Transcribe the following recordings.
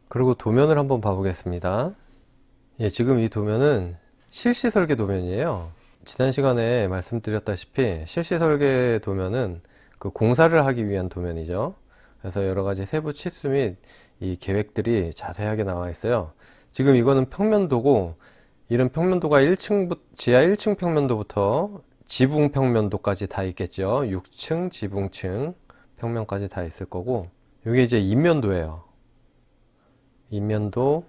그리고 도면을 한번 봐보겠습니다. 예, 지금 이 도면은 실시 설계 도면이에요. 지난 시간에 말씀드렸다시피 실시 설계 도면은 그 공사를 하기 위한 도면이죠. 그래서 여러 가지 세부 치수 및 이 계획들이 자세하게 나와 있어요. 지금 이거는 평면도고, 이런 평면도가 1층, 지하 1층 평면도부터 지붕 평면도까지 다 있겠죠. 6층, 지붕층 평면까지 다 있을 거고, 이게 이제 인면도예요. 인면도,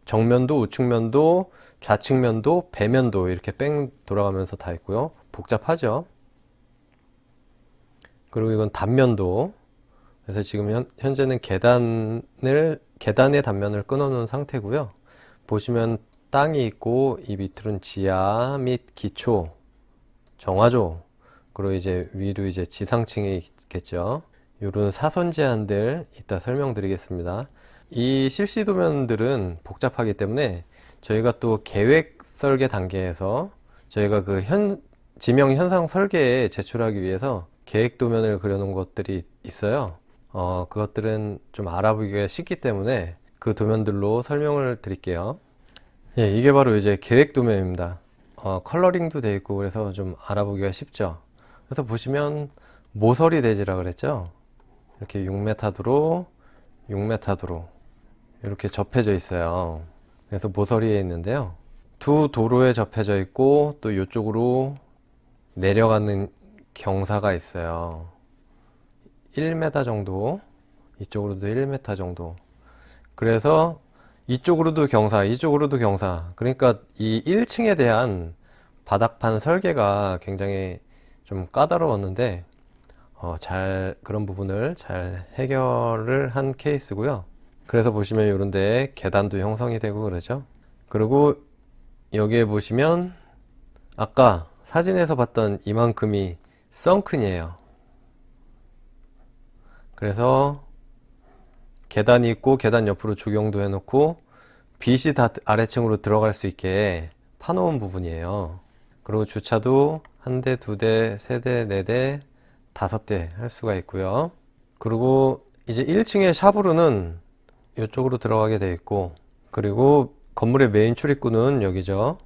정면도, 우측면도, 좌측면도, 배면도 이렇게 뺑 돌아가면서 다 있고요. 복잡하죠. 그리고 이건 단면도. 그래서 지금 현재는 계단의 단면을 끊어 놓은 상태고요. 보시면 땅이 있고, 이 밑으로는 지하 및 기초, 정화조, 그리고 이제 위로 이제 지상층이 있겠죠. 이런 사선 제한들 이따 설명드리겠습니다. 이 실시 도면들은 복잡하기 때문에 저희가 또 계획 설계 단계에서 저희가 그 지명 현상 설계에 제출하기 위해서 계획 도면을 그려놓은 것들이 있어요. 그것들은 좀 알아보기가 쉽기 때문에 그 도면들로 설명을 드릴게요. 예, 이게 바로 이제 계획 도면입니다. 컬러링도 되어 있고 그래서 좀 알아보기가 쉽죠. 그래서 보시면 모서리 대지라 그랬죠. 이렇게 6m 도로, 6m 도로 이렇게 접해져 있어요. 그래서 모서리에 있는데요. 두 도로에 접해져 있고 또 이쪽으로 내려가는 경사가 있어요. 1m 정도, 이쪽으로도 1m 정도. 그래서 이쪽으로도 경사, 이쪽으로도 경사. 그러니까 이 1층에 대한 바닥판 설계가 굉장히 좀 까다로웠는데 그런 부분을 잘 해결을 한 케이스고요. 그래서 보시면 이런데 계단도 형성이 되고 그러죠. 그리고 여기에 보시면 아까 사진에서 봤던 이만큼이 썬큰이에요. 그래서 계단이 있고 계단 옆으로 조경도 해놓고 빛이 다 아래층으로 들어갈 수 있게 파놓은 부분이에요. 그리고 주차도 한 대, 두 대, 세 대, 네 대, 다섯 대 할 수가 있고요. 그리고 이제 1층의 샤브르는 이쪽으로 들어가게 되어 있고, 그리고 건물의 메인 출입구는 여기죠.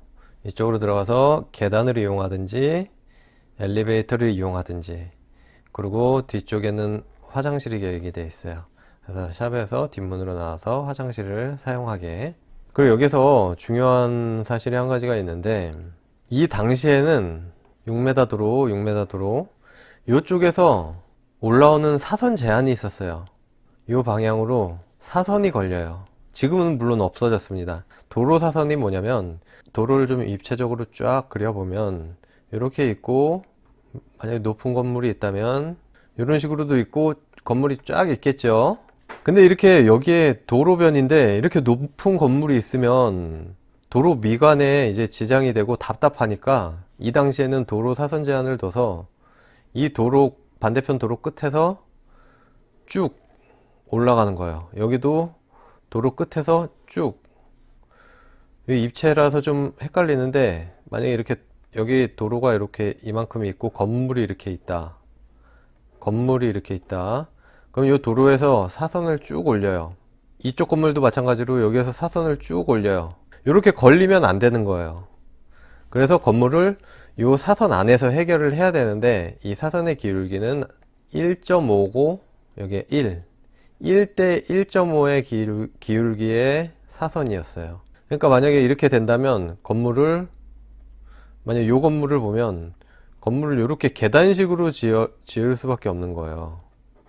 이쪽으로 들어가서 계단을 이용하든지 엘리베이터를 이용하든지, 그리고 뒤쪽에는 화장실이 계획이 되어 있어요. 그래서 샵에서 뒷문으로 나와서 화장실을 사용하게. 그리고 여기서 중요한 사실이 한 가지가 있는데, 이 당시에는 6m 도로, 6m 도로 이쪽에서 올라오는 사선 제한이 있었어요. 이 방향으로 사선이 걸려요. 지금은 물론 없어졌습니다. 도로 사선이 뭐냐면, 도로를 좀 입체적으로 쫙 그려보면 이렇게 있고, 만약에 높은 건물이 있다면 이런 식으로도 있고 건물이 쫙 있겠죠. 근데 이렇게 여기에 도로변인데 이렇게 높은 건물이 있으면 도로 미관에 이제 지장이 되고 답답하니까 이 당시에는 도로 사선 제한을 둬서 이 도로 반대편 도로 끝에서 쭉 올라가는 거예요. 여기도 도로 끝에서 쭉. 이 입체라서 좀 헷갈리는데, 만약에 이렇게 여기 도로가 이렇게 이만큼이 있고 건물이 이렇게 있다. 건물이 이렇게 있다. 그럼 이 도로에서 사선을 쭉 올려요. 이쪽 건물도 마찬가지로 여기에서 사선을 쭉 올려요. 이렇게 걸리면 안 되는 거예요. 그래서 건물을 이 사선 안에서 해결을 해야 되는데, 이 사선의 기울기는 1.5고 여기에 1대 1.5의 기울기의 사선이었어요. 그러니까 만약에 이렇게 된다면 만약 이 건물을 보면 건물을 이렇게 계단식으로 지을 수밖에 없는 거예요.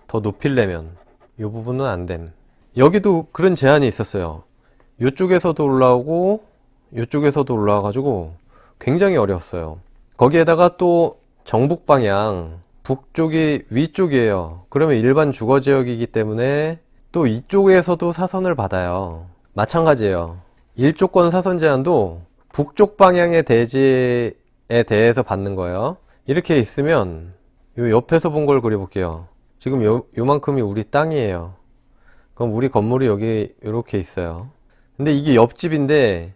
더 높이려면 이 부분은 안 됨. 여기도 그런 제한이 있었어요. 이쪽에서도 올라오고 이쪽에서도 올라와 가지고 굉장히 어려웠어요. 거기에다가 또 정북 방향, 북쪽이 위쪽이에요. 그러면 일반 주거지역이기 때문에 또 이쪽에서도 사선을 받아요. 마찬가지예요. 일조권 사선 제한도 북쪽 방향의 대지에 대해서 받는 거예요. 이렇게 있으면 요 옆에서 본 걸 그려볼게요. 지금 요만큼이 우리 땅이에요. 그럼 우리 건물이 여기 이렇게 있어요. 근데 이게 옆집인데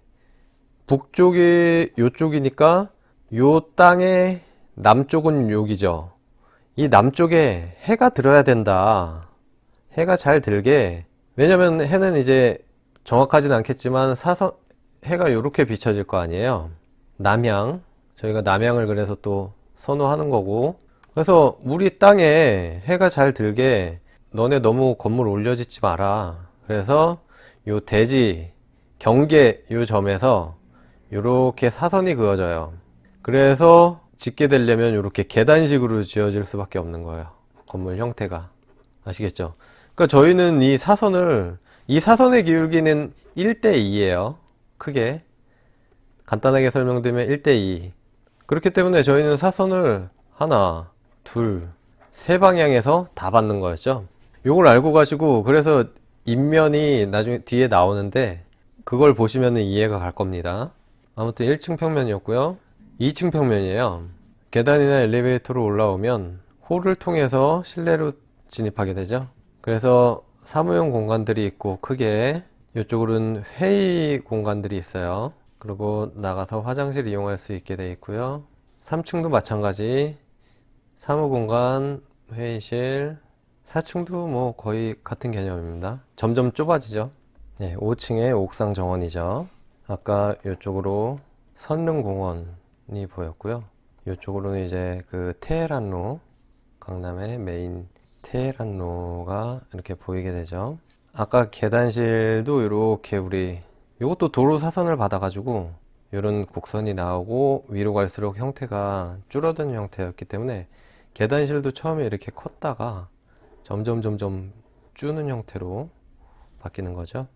북쪽이 요쪽이니까 요 땅의 남쪽은 여기죠. 이 남쪽에 해가 들어야 된다. 해가 잘 들게. 왜냐면 해는 이제 정확하진 않겠지만 사선 해가 이렇게 비춰질 거 아니에요. 남향, 저희가 남향을 그래서 또 선호하는 거고, 그래서 우리 땅에 해가 잘 들게 너네 너무 건물 올려짓지 마라. 그래서 요 대지 경계 요 점에서 요렇게 사선이 그어져요. 그래서 짓게 되려면 이렇게 계단식으로 지어질 수밖에 없는 거예요. 건물 형태가. 아시겠죠? 그러니까 저희는 이 사선의 기울기는 1대2예요. 크게. 간단하게 설명드리면 1대2. 그렇기 때문에 저희는 사선을 하나, 둘, 세 방향에서 다 받는 거였죠. 요걸 알고 가지고 그래서 인면이 나중에 뒤에 나오는데 그걸 보시면 이해가 갈 겁니다. 아무튼 1층 평면이었고요. 2층 평면이에요. 계단이나 엘리베이터로 올라오면 홀을 통해서 실내로 진입하게 되죠. 그래서 사무용 공간들이 있고 크게 이쪽으로는 회의 공간들이 있어요. 그리고 나가서 화장실 이용할 수 있게 되어 있고요. 3층도 마찬가지 사무공간, 회의실, 4층도 뭐 거의 같은 개념입니다. 점점 좁아지죠. 네, 5층에 옥상 정원이죠. 아까 이쪽으로 선릉공원이 보였고요. 이쪽으로는 이제 그 테헤란로, 강남의 메인 테헤란로가 이렇게 보이게 되죠. 아까 계단실도 이렇게 요것도 도로 사선을 받아가지고 이런 곡선이 나오고 위로 갈수록 형태가 줄어든 형태였기 때문에 계단실도 처음에 이렇게 컸다가 점점 주는 형태로 바뀌는 거죠.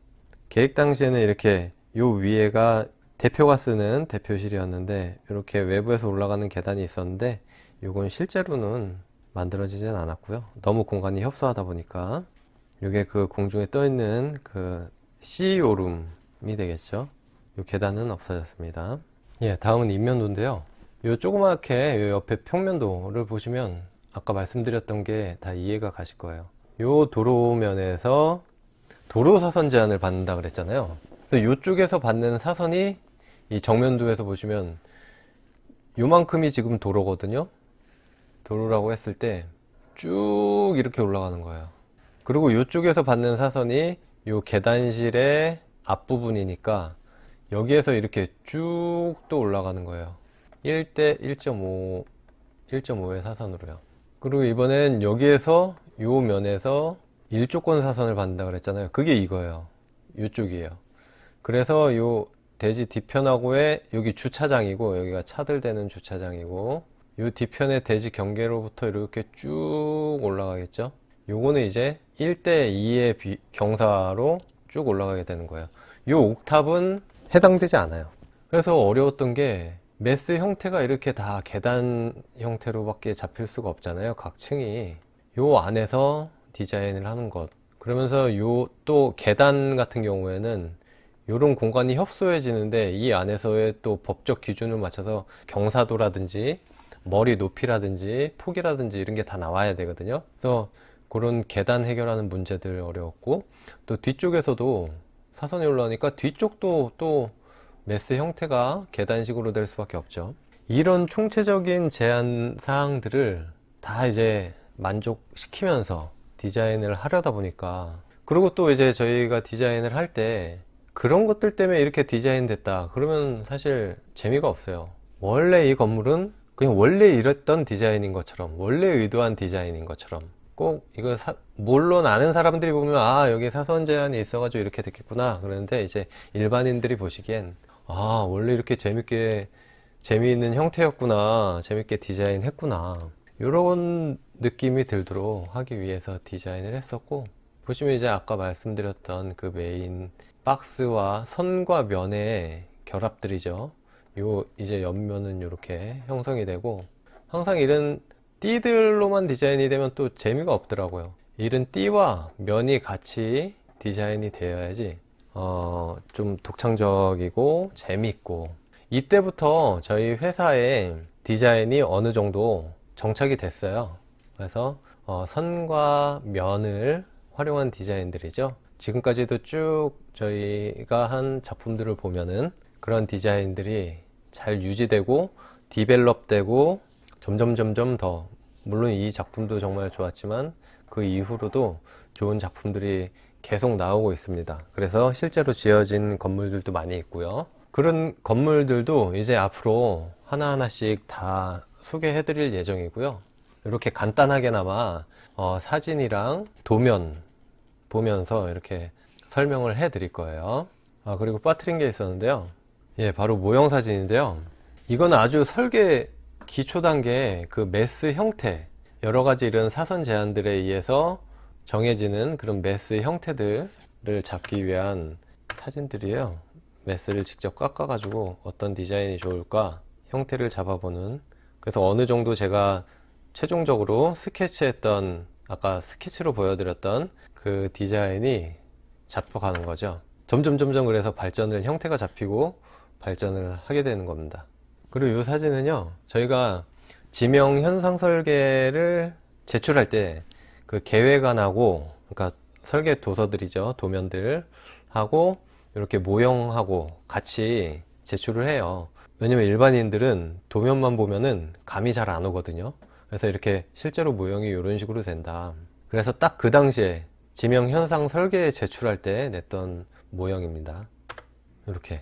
계획 당시에는 이렇게 요 위에가 대표가 쓰는 대표실이었는데 이렇게 외부에서 올라가는 계단이 있었는데 요건 실제로는 만들어지진 않았고요. 너무 공간이 협소하다 보니까 요게 그 공중에 떠 있는 그 CEO룸이 되겠죠. 요 계단은 없어졌습니다. 예, 다음은 인면도인데요. 요 조그맣게 요 옆에 평면도를 보시면 아까 말씀드렸던 게 다 이해가 가실 거예요. 요 도로면에서 도로 사선 제한을 받는다 그랬잖아요. 그래서 요쪽에서 받는 사선이 이 정면도에서 보시면 요만큼이 지금 도로거든요. 도로라고 했을 때 쭉 이렇게 올라가는 거예요. 그리고 요쪽에서 받는 사선이 요 계단실의 앞부분이니까 여기에서 이렇게 쭉 또 올라가는 거예요. 1대 1.5, 1.5의 사선으로요. 그리고 이번엔 여기에서 요 면에서 일조권 사선을 받는다 그랬잖아요. 그게 이거예요. 요쪽이에요. 그래서 요 대지 뒤편하고의 여기 주차장이고 여기가 차들 대는 주차장이고 요 뒤편의 대지 경계로부터 이렇게 쭉 올라가겠죠. 요거는 이제 1대2의 경사로 쭉 올라가게 되는 거예요. 요 옥탑은 해당되지 않아요. 그래서 어려웠던 게 메스 형태가 이렇게 다 계단 형태로밖에 잡힐 수가 없잖아요. 각 층이. 요 안에서 디자인을 하는 것. 그러면서 요 또 계단 같은 경우에는 요런 공간이 협소해지는데 이 안에서의 또 법적 기준을 맞춰서 경사도라든지 머리 높이라든지 폭이라든지 이런 게 다 나와야 되거든요. 그래서 그런 계단 해결하는 문제들 어려웠고 또 뒤쪽에서도 사선이 올라오니까 뒤쪽도 또 메스 형태가 계단식으로 될 수밖에 없죠. 이런 총체적인 제한 사항들을 다 이제 만족시키면서 디자인을 하려다 보니까 그리고 또 이제 저희가 디자인을 할 때 그런 것들 때문에 이렇게 디자인 됐다 그러면 사실 재미가 없어요. 원래 이 건물은 그냥 원래 이랬던 디자인인 것처럼 원래 의도한 디자인인 것처럼 꼭 이거 물론 아는 사람들이 보면 아 여기 사선 제한이 있어가지고 이렇게 됐겠구나 그러는데 이제 일반인들이 보시기엔 아 원래 이렇게 재미있는 형태였구나 재밌게 디자인했구나 이런 느낌이 들도록 하기 위해서 디자인을 했었고 보시면 이제 아까 말씀드렸던 그 메인 박스와 선과 면의 결합들이죠. 요 이제 옆면은 이렇게 형성이 되고 항상 이런 띠들로만 디자인이 되면 또 재미가 없더라고요. 이런 띠와 면이 같이 디자인이 되어야지 좀 독창적이고 재미있고 이때부터 저희 회사의 디자인이 어느 정도 정착이 됐어요. 그래서 선과 면을 활용한 디자인들이죠. 지금까지도 쭉 저희가 한 작품들을 보면은 그런 디자인들이 잘 유지되고 디벨롭되고 점점 더 물론 이 작품도 정말 좋았지만 그 이후로도 좋은 작품들이 계속 나오고 있습니다. 그래서 실제로 지어진 건물들도 많이 있고요. 그런 건물들도 이제 앞으로 하나하나씩 다 소개해 드릴 예정이고요. 이렇게 간단하게나마 사진이랑 도면 보면서 이렇게 설명을 해 드릴 거예요. 그리고 빠뜨린 게 있었는데요. 예, 바로 모형 사진인데요. 이건 아주 설계 기초 단계 그 메스 형태, 여러 가지 이런 사선 제한들에 의해서 정해지는 그런 메스 형태들을 잡기 위한 사진들이에요. 메스를 직접 깎아 가지고 어떤 디자인이 좋을까 형태를 잡아보는, 그래서 어느 정도 제가 최종적으로 스케치했던, 아까 스케치로 보여드렸던 그 디자인이 잡혀가는 거죠. 점점 그래서 발전을, 형태가 잡히고 발전을 하게 되는 겁니다. 그리고 이 사진은요, 저희가 지명 현상 설계를 제출할 때 그 계획안하고, 그러니까 설계 도서들이죠, 도면들 하고 이렇게 모형하고 같이 제출을 해요. 왜냐면 일반인들은 도면만 보면은 감이 잘 안 오거든요. 그래서 이렇게 실제로 모형이 이런 식으로 된다. 그래서 딱 그 당시에 지명 현상 설계 제출할 때 냈던 모형입니다. 이렇게.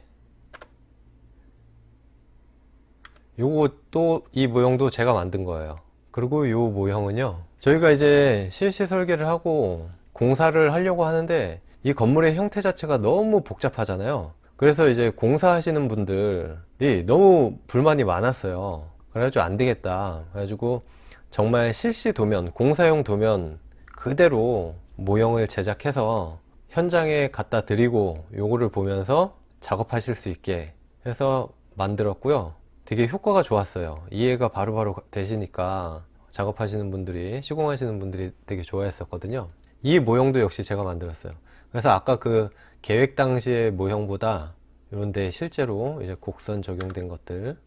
요것도, 이 모형도 제가 만든 거예요. 그리고 요 모형은요, 저희가 이제 실시 설계를 하고 공사를 하려고 하는데 이 건물의 형태 자체가 너무 복잡하잖아요. 그래서 이제 공사하시는 분들이 너무 불만이 많았어요. 그래가지고 안 되겠다. 그래가지고 정말 실시 도면, 공사용 도면 그대로 모형을 제작해서 현장에 갖다 드리고 요거를 보면서 작업하실 수 있게 해서 만들었고요. 되게 효과가 좋았어요. 이해가 바로바로 되시니까 작업하시는 분들이, 시공하시는 분들이 되게 좋아했었거든요. 이 모형도 역시 제가 만들었어요. 그래서 아까 그 계획 당시의 모형보다 이런데 실제로 이제 곡선 적용된 것들,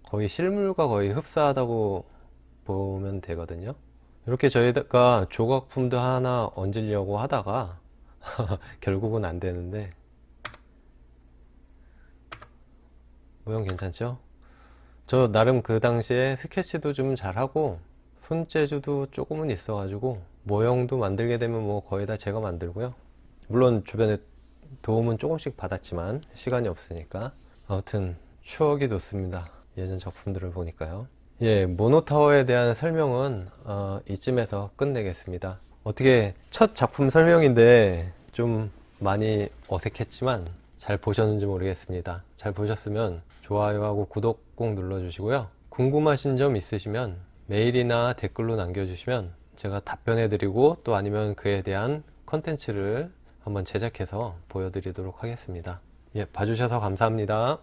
거의 실물과 거의 흡사하다고 보면 되거든요. 이렇게 저희가 조각품도 하나 얹으려고 하다가 결국은 안 되는데, 모형 괜찮죠? 저 나름 그 당시에 스케치도 좀 잘하고 손재주도 조금은 있어가지고 모형도 만들게 되면 뭐 거의 다 제가 만들고요. 물론 주변에 도움은 조금씩 받았지만 시간이 없으니까. 아무튼 추억이 돋습니다. 예전 작품들을 보니까요. 예, 모노타워에 대한 설명은 이쯤에서 끝내겠습니다. 어떻게 첫 작품 설명인데 좀 많이 어색했지만 잘 보셨는지 모르겠습니다. 잘 보셨으면 좋아요하고 구독 꼭 눌러주시고요. 궁금하신 점 있으시면 메일이나 댓글로 남겨주시면 제가 답변해드리고, 또 아니면 그에 대한 컨텐츠를 한번 제작해서 보여드리도록 하겠습니다. 예, 봐주셔서 감사합니다.